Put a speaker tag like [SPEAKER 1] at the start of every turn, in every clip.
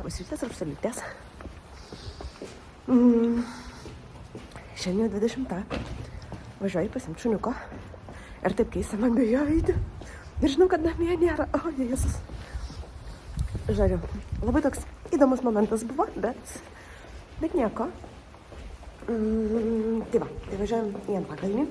[SPEAKER 1] pusrytės ir apsalytės. Šiandien 20. Važiuoju pasimti šuniuko. Ir taip keista man be jo eiti. Ir žinau, kad namie nėra. O, Jėzus. Žodžiu, labai toks įdomus momentas buvo, bet nieko. Tai va, tai važiuojam į Antakalnį.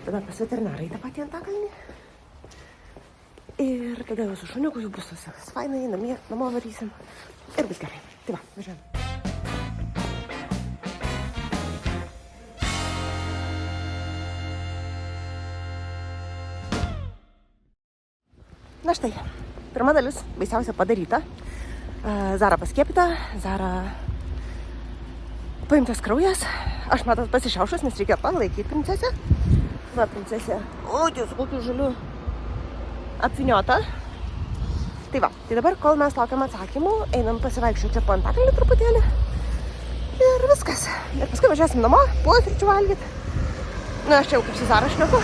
[SPEAKER 1] Tada pas veterinarai tą patį Antakalnį. Ir tada jau su šuniuku jau bus viskas fainai, namo varysim. Ir bus gerai. Tai va, važiuojam. Na štai, pirma dalis baisiausia padaryta. Zara paskiepyta, Zara paimtas kraujas. Aš matot pasišiaušus, nes reikia palaikyti princesę. Va, princesė. O, Dievs, kokiu žaliu apvyniota. Tai va, tai dabar, kol mes laukiam atsakymų, einam pasivaikščioti čia po Antakalnį truputėlį. Ir viskas. Ir paskui važiuosim namo, pusryčių valgyti. Na, aš čia jau kaip su Zara šneku.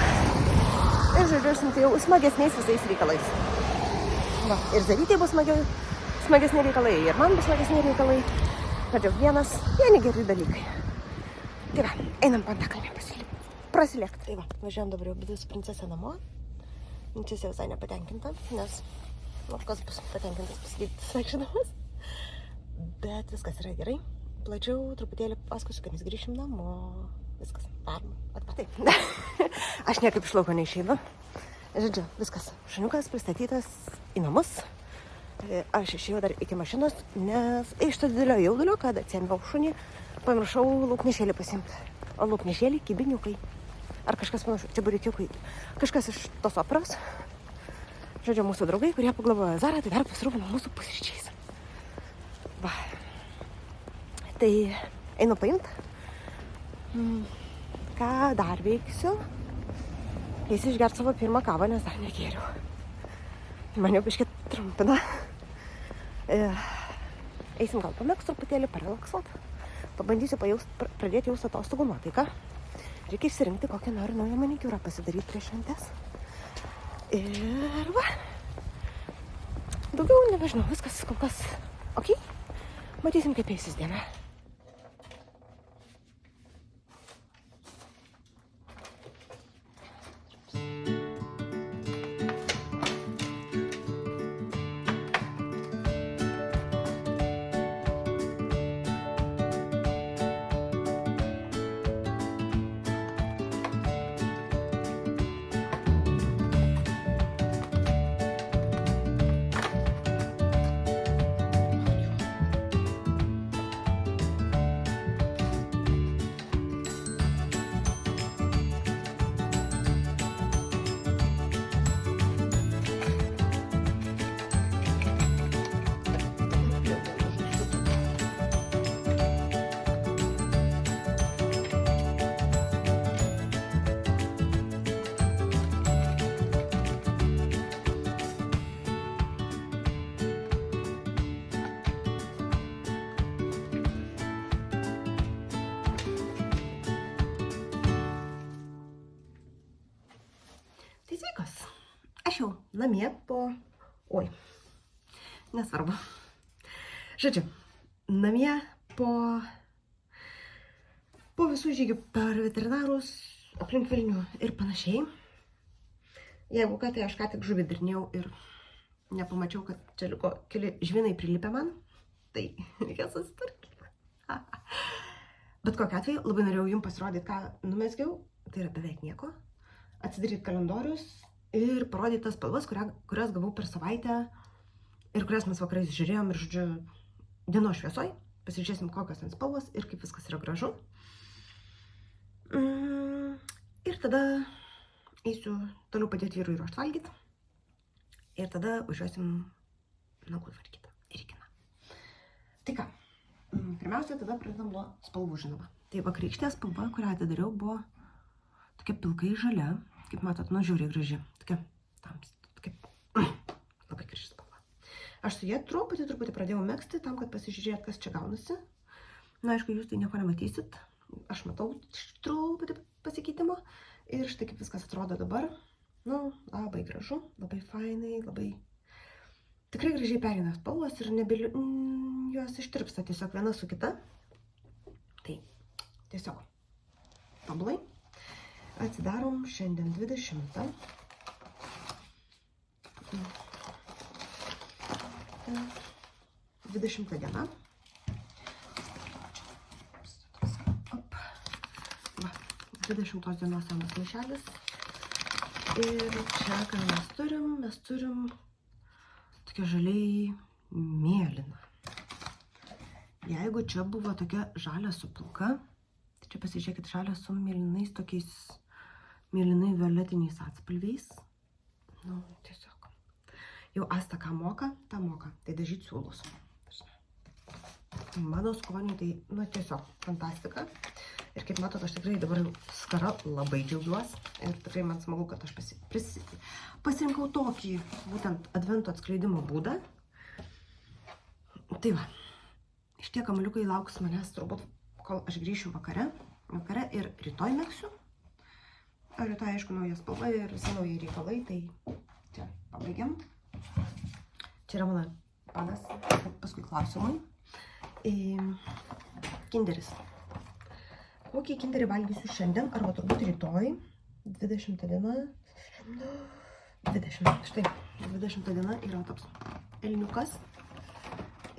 [SPEAKER 1] Ir žodžiuosim tai jau smagesniais visais reikalais. Va, ir Zarytei bus smagesni reikalai, ir man bus smagesni reikalai. Žodžiu, vieni geri dalykai. Tai va, einam po Antakalnį prasilėkti. Tai va, važiuojam dabar jau su princesė namo. Princesė visai nepatenkinta, nes kas bus patenkintas pasidėti vaikščiodamas. Bet viskas yra gerai. Plačiau truputėlį paskosiu, kad mes grįšim namo. Viskas, varom. Taip. Aš niekaip iš lauko neišeinu. Žodžiu, viskas. Šuniukas pristatytas į namus. Aš išėjau dar iki mašinos, nes iš to didelio jaudulio, kad atsiėmiau šunį, pamiršau lauknešėlį pasiimti. O lauknešėlį kibiniukai. Ar kažkas panašu, čia burikiukai. Kažkas iš tos operos. Žodžiu, mūsų draugai, kurie paglabojo Zarą, tai dar pasirūpino mūsų pusryčiais. Va. Tai einu paimt. Ką dar veiksiu? Eisiu išgert savo pirmą kavą, nes dar negėriau. Man jau biškį trumpina. Eisim gal pamėgs truputėlį, parelaksuot. Pabandysiu pradėti jaust atostogų nuotaiką. Reikia išsirinkti, kokią noriu naują manikiūrą pasidaryti prieš šventes. Ir va. Daugiau nebežinau, viskas kol kas ok. Matysim, kaip eisis diena. Sveikos. Aš jau namie po... Oi, nesvarbu. Žodžiu, namie po visų žygių per veterinarus, aplink Vilnių ir panašiai. Jeigu ką, tai aš ką tik žuvį dirinėjau ir nepamačiau, kad čia liko keli žvinai prilipę man, tai reikia susitvarkyti. Bet kokiu atveju labai norėjau jums pasirodyti, ką numezgiau, tai yra beveik nieko. Atsidaryti kalendorius ir parodyti tas spalvas, kurias gavau per savaitę ir kurias mes vakarais žiūrėjom ir, žodžiu, dienos šviesoj. Pasižiūrėsim, kokios ten spalvos ir kaip viskas yra gražu. Ir tada eisiu toliau padėti vyrui ruošti valgyti. Ir tada važiuosim nagų tvarkyti ir į kiną. Tai ką, pirmiausia, tada pradedam nuo spalvų, žinoma. Tai vakarykštė spalva, kurią atidariau, buvo tokia pilkai žalia, kaip matot, nu žiauriai graži. Tokia labai graži spalva. Aš su jie truputį pradėjau megzti tam, kad pasižiūrėt, kas čia gaunasi. Na, aišku, jūs tai nieko nematysit. Aš matau truputį pasikeitimo. Ir štai kaip viskas atrodo dabar. Nu, labai gražu, labai fainai, labai... Tikrai gražiai pereina spalvos ir jos ištirpsta tiesiog viena su kita. Tai tiesiog tobulai. Atsidarom šiandien 20. 20 diena. Op. Va, 20 dienos senas maišelis. Ir čia, ką mes turim tokia žaliai mėlyna. Jeigu čia buvo tokia žalia su pilka, tai čia pasižiūrėkit žalia su mėlynais tokiais mėlynai violetiniais atspalviais. Nu, tiesiog. Jau Asta ką moka, tą moka. Tai dažyti siūlus. Mano skoniui tai, nu, tiesiog fantastika. Ir kaip matot, aš tikrai dabar skara labai džiaugiuosi. Ir tikrai man smagu, kad aš pasirinkau tokį būtent advento atskleidimo būdą. Tai va, šitie kamuoliukai lauks manęs turbūt, kol aš grįšiu vakare ir rytoj megsiu. O rytoj, aišku, nauja spalva ir visi nauji reikalai, tai čia pabaigiam. Čia yra mano panas, paskui klausimai. Kinderis. Kokį kinderį valgysiu šiandien, arba turbūt rytoj, 20 diena. 20, štai, 20 diena yra toks elniukas.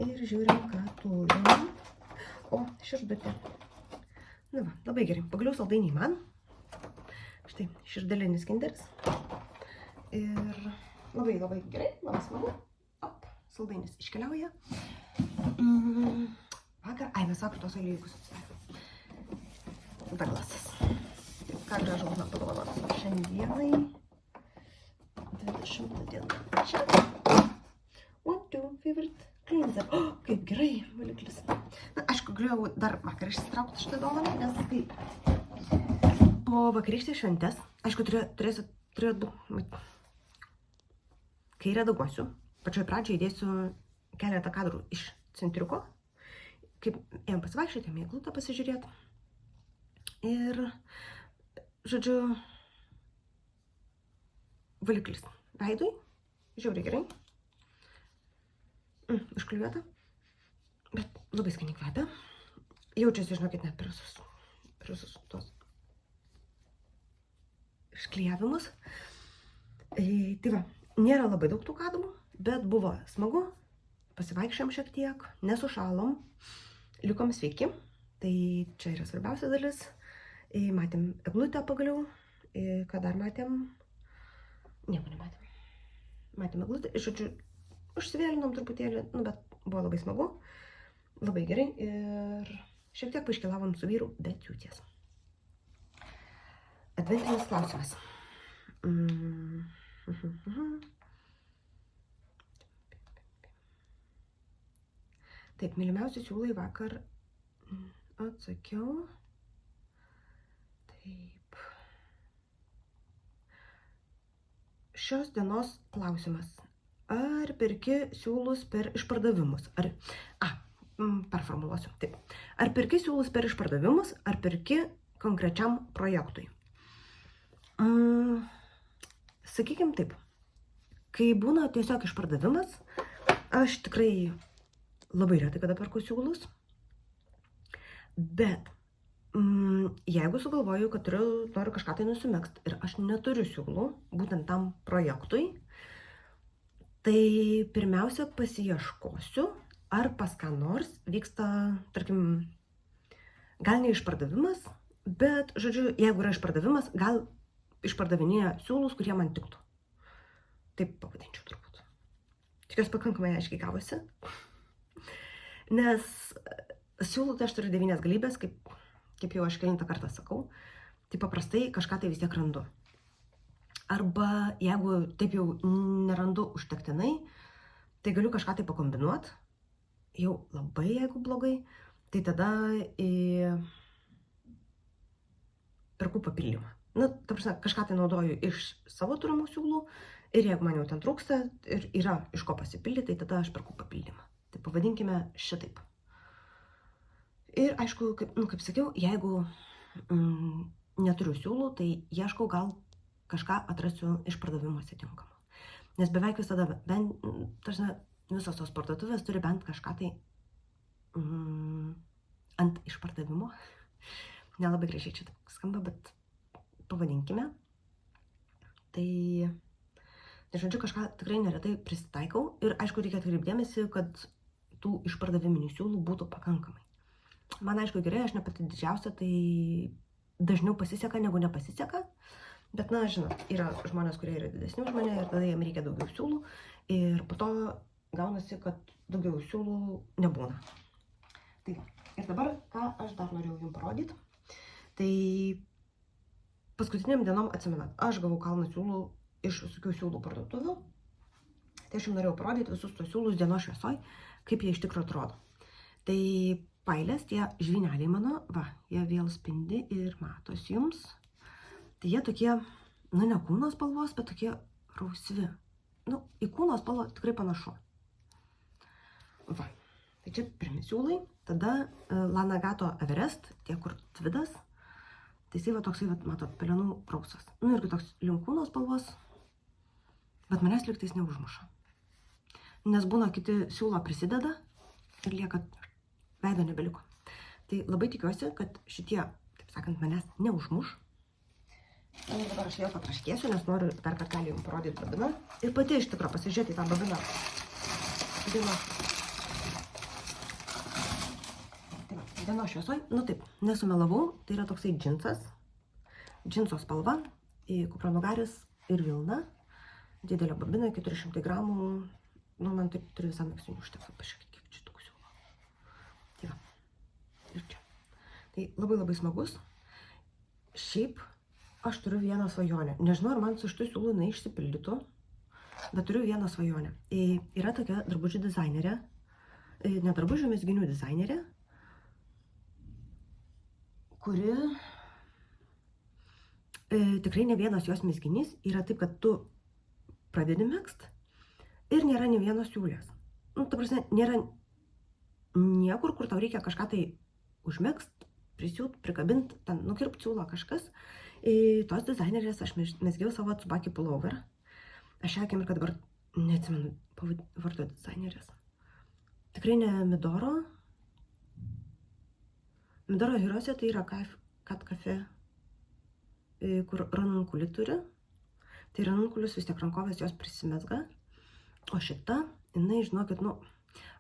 [SPEAKER 1] Ir žiūrim, ką turim. O, širdutė. Na va, labai gerai. Pagaliau saldainiai man. Štai, širdelinis kinderis. Ir labai gerai, labai smagu. Op, saldainis iškeliauja. Vakar, mes vakar tos aliejus atsidarėm. Daglasas. Ką gražaus man padovanoti. Šiandienai 20 diena. Čia. 1, 2, favorite. Cleanser. O, kaip gerai, valiklis. Na, aišku, galėjau dar vakar išsitraukti šitą dovaną, nes kai po vakarykštės šventės, aišku, kai redaguosiu, pačioj pradžioj įdėsiu keletą kadrų iš centriuko, kaip ėjom pasivaikščioti, ėjom į eglutę pasižiūrėti. Ir, žodžiu, valiklis veidui, žiauriai gerai. Užkliuota, bet labai skaniai kvepia. Jaučiasi, žinokit, net per visus tuos išklijavimus. Tai va, nėra labai daug tų kadrų, bet buvo smagu. Pasivaikščiam šiek tiek, nesušalom, likom sveiki. Tai čia yra svarbiausia dalis. Matėm eglutę pagaliau. Ką dar matėm? Nieko nematėm. Matėm eglutę. Žodžiu, užsivėlinom truputėlį, nu, bet buvo labai smagu, labai gerai ir šiek tiek paaiškelavom su vyru, bet jauties. Adventinis klausimas. Taip, mylimiausi siūlai vakar atsakiau. Taip. Šios dienos klausimas. Ar perki siūlus per išpardavimus? Performuluosiu. Taip. Ar perki siūlus per išpardavimus, ar perki konkrečiam projektui? Sakykim taip. Kai būna tiesiog išpardavimas, aš tikrai labai retai kada perku siūlus. Bet jeigu sugalvoju, kad noriu kažką tai nusimegzti ir aš neturiu siūlų būtent tam projektui, tai pirmiausia pasiieškosiu, ar pas ką nors vyksta, tarkim, gal ne išpardavimas, bet, žodžiu, jeigu yra išpardavimas, gal išpardavinėja siūlus, kurie man tiktų. Taip pavadinčiau turbūt. Tikiuosi pakankamai aiškiai gavosi. Nes siūlų tai aš turiu 9 galybės, kaip jau aš kelintą kartą sakau, tai paprastai kažką tai vis tiek randu. Arba jeigu taip jau nerandu užtektinai, tai galiu kažką tai pakombinuoti, jau labai jeigu blogai, tai tada perku papildymą. Na, ta prasme, kažką tai naudoju iš savo turimų siūlų ir jeigu man jau ten trūksta ir yra iš ko pasipildyti, tai tada aš perku papildymą. Tai pavadinkime šitaip. Ir aišku, kaip sakiau, jeigu neturiu siūlų, tai ieškau gal kažką atrasiu išpardavimuose tinkamą. Nes beveik visada, visos tos parduotuvės turi bent kažką tai ant išpardavimo. Nelabai gražiai čia skamba, bet pavadinkime. Tai žodžiu, kažką tikrai neretai prisitaikau ir aišku, reikia atkreipdėmėsi, kad tų išpardaviminių siūlų būtų pakankamai. Man aišku gerai, aš ne pati didžiausia, tai dažniau pasiseka negu nepasiseka, bet na, žinot, yra žmonės, kurie yra didesni už mane ir tada jiems reikia daugiau siūlų ir po to gaunasi, kad daugiau siūlų nebūna. Tai ir dabar, ką aš dar norėjau jums parodyti, tai paskutiniam dienom atsimenat, aš gavau kalną siūlų iš visokių siūlų parduotuvių, tai aš jums norėjau parodyti visus tos siūlus dienos šviesoj, kaip jie iš tikrųjų atrodo. Tai pailės, tie žvyneliai mano, va, jie vėl spindi ir matosi jums. Tai jie tokie, nu ne kūno spalvos, bet tokie rausvi. Nu, į kūno spalvą tikrai panašu. Va, tai čia pirmi siūlai, tada Lanagato Everest, tie kur tvidas, tai jisai va toksai, va, matot, pelenų rausas. Nu irgi toks link kūno spalvos, bet manęs lygtais neužmuša. Nes būna kiti siūlo prisideda ir lieka veido nebeliko. Tai labai tikiuosi, kad šitie, taip sakant, manęs neužmuš. Ir dabar aš vėl patraškėsiu, nes noriu dar kartelį jums parodyti babiną. Ir pati iš tikro pasižiūrėti į tą babiną. Dienos šviesoj, nu taip, nesumelavau, tai yra toksai džinsas. Džinso spalva, kupranugaris ir vilna. Didelė babina, 400 gramų. Nu, man taip turi visam megztiniui užteks, pažiūrėkit, kiek čia tokių siūlų. Tai va, ir čia. Tai labai smagus. Šiaip aš turiu vieną svajonę. Nežinau, ar man su šitų siūlų neišsipildytų, bet turiu vieną svajonę. Yra tokia drabužių dizainerė, ne drabužių mezginių dizainerė, kuri tikrai ne vienas jos mezginys yra taip, kad tu pradedi megzt ir nėra ne vienos siūlės. Nu, ta prasme, nėra niekur, kur tau reikia kažką tai užmegzt, prisiūt, prikabint, ten nukirpt siūlo kažkas. Tos dizainerės aš mezgiau savo Tsubaki pullover. Aš šią akimirką dabar neatsimenu vardo dizainerės. Tikrai ne Midoro. Midoro Hirose tai yra Kat Cafe, kur ranunkulį turi. Tai ranunkulis vis tiek rankovės jos prisimezga. O šita, jinai, žinokit, nu,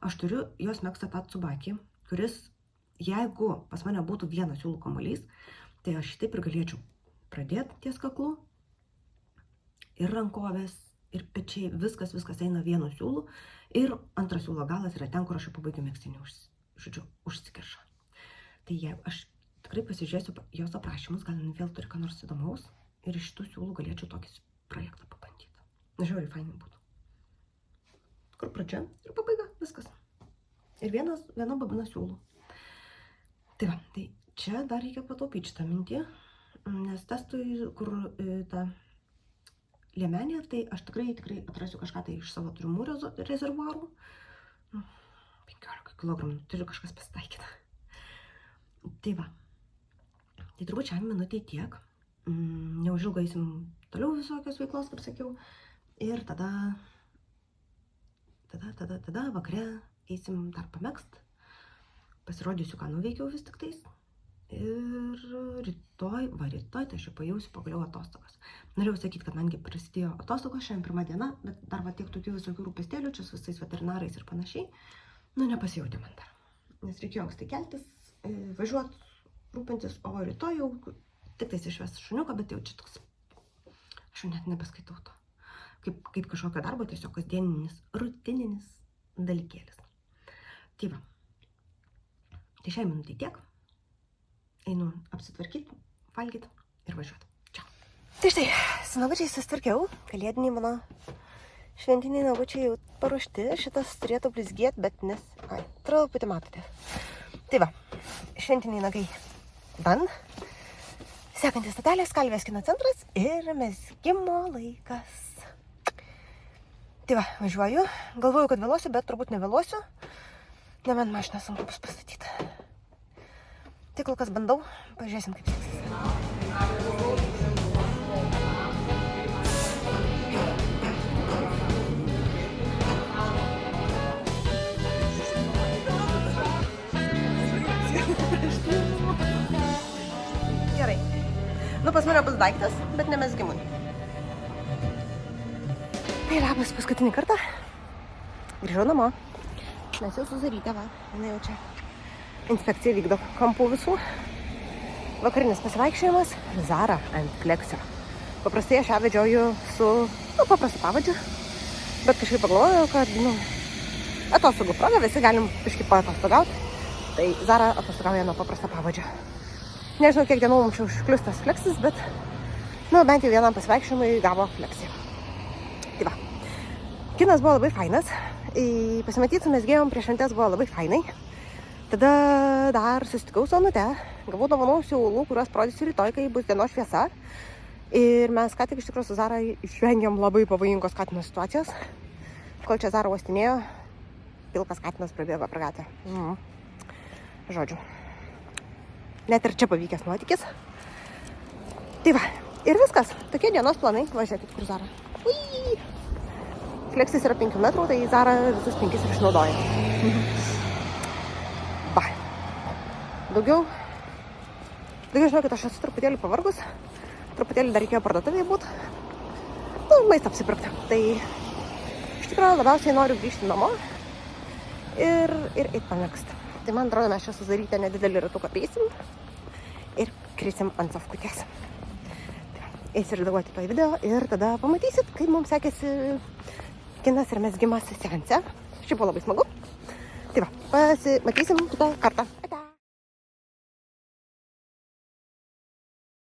[SPEAKER 1] aš turiu jos megztą tą Tsubaki, kuris, jeigu pas mane būtų vienas siūlų kamuolys, tai aš šitaip ir galėčiau pradėti ties kaklu. Ir rankovės, ir pečiai, viskas eina vienu siūlu. Ir antras siūlo galas yra ten, kur aš jau pabaigiu megztinį, žodžiu, užsikirša. Tai jeigu aš tikrai pasižiūrėsiu jos aprašymus, gal vėl turi ką nors įdomaus, ir iš šitų siūlų galėčiau tokį projektą pabandyti. Žiauriai fainai būtų. Kur pradžia ir pabaiga, viskas. Ir viena babina siūlų. Tai va, tai čia dar reikia pataupyti šitą mintį, nes testui, kur ta liemenė, tai aš tikrai atrasiu kažką tai iš savo turimų rezervuarų. 15 kg, turi kažkas pasitaikyti. Tai va, tai turbūt šią minutę tiek. Neužilgo eisim toliau visokios veiklos, kaip sakiau. Ir tada vakare eisim dar pamegzt. Pasirodysiu, ką nuveikiau vis tik tais. Ir rytoj, tai aš jau pajausiu pagaliau atostogas. Norėjau sakyti, kad mangi prasidėjo atostogos, šiandien pirma diena, bet dar va tiek tokių visokių rūpestėlių, čia su visais veterinarais ir panašiai. Nu, nepasijautė man dar. Nes reikėjo anksti keltis, važiuot, rūpintis, o rytoj jau tik tais išvesti šuniuką, bet jau čia toks, aš jau net nebeskaitau to. Kaip kažkokio darbo, tiesiog kasdieninis, rutininis dalykėlis. Tai va. Tai šiai minutei tiek. Einu apsitvarkyti, valgyti ir važiuoti. Čia. Tai štai, su nagučiais susitvarkiau. Kalėdiniai mano šventiniai nagučiai jau paruošti. Šitas turėtų blizgėti, bet nes... truputį matote. Tai va, šventiniai nagai dan. Sekantis stotelės, Kalvės kino centras ir mezgimo laikas. Tai va, važiuoju. Galvoju, kad vėluosiu, bet turbūt nevėluosiu. Nebent mašiną sunku bus pastatyti. Tai kol kas bandau, pažiūrėsim kaip seksis. pas mane bus daiktas, bet ne mezgimui. Tai labas paskutinį kartą. Grįžau namo. Mes jau suzarytę, va. Jinai jau čia inspekcija vykdo kampų visų. Vakarinis pasivaikščiojimas. Zara ant fleksio. Paprastai aš ją vedžioju su paprastu pavadžiu. Bet kažkaip pagalvojau, kad, atostogų proga visi galim kažkaip paatostogauti. Tai Zara atostogauja nuo paprasto pavadžio. Nežinau, kiek dienų mums čia užklius tas fleksis, bet, bent jau vienam pasivaikščiojimui gavo fleksį. Tai va. Kinas buvo labai fainas. Pasimatyti su mezgėjom prieš šventes buvo labai fainai. Tada dar susitikau su Onute. Gavau dovanų siūlų, kuriuos parodysiu rytoj, kai bus dienos šviesa. Ir mes ką tik iš tikrųjų su Zara išvengiam labai pavojingos katino situacijos. Kol čia Zara uostinėjo, pilkas katinas prabėgo per gatvę. Žodžiu. Net ir čia pavykęs nuotykis. Tai va. Ir viskas. Tokie dienos planai. Važiuokit, kur Zara. Ui! Fleksis yra 5 metrų, tai Zara visus 5 ir išnaudoja. Va. Daugiau žinokit, aš esu truputėlį pavargus. Truputėlį dar reikėjo parduotuvėje būt. Maistą apsipirkti. Tai iš tikrųjų labiausiai noriu grįžti namo ir eit pamėgsti. Tai man atrodo, mes čia suzarytę nedidelį ratuką prieisim ir krisim ant safkutės. Eisiu ir redaguoti to video ir tada pamatysit, kaip mums sekėsi kinas ir mezgimas seanse. Šiaip buvo labai smagu. Tai va, pasimatysim kitą kartą.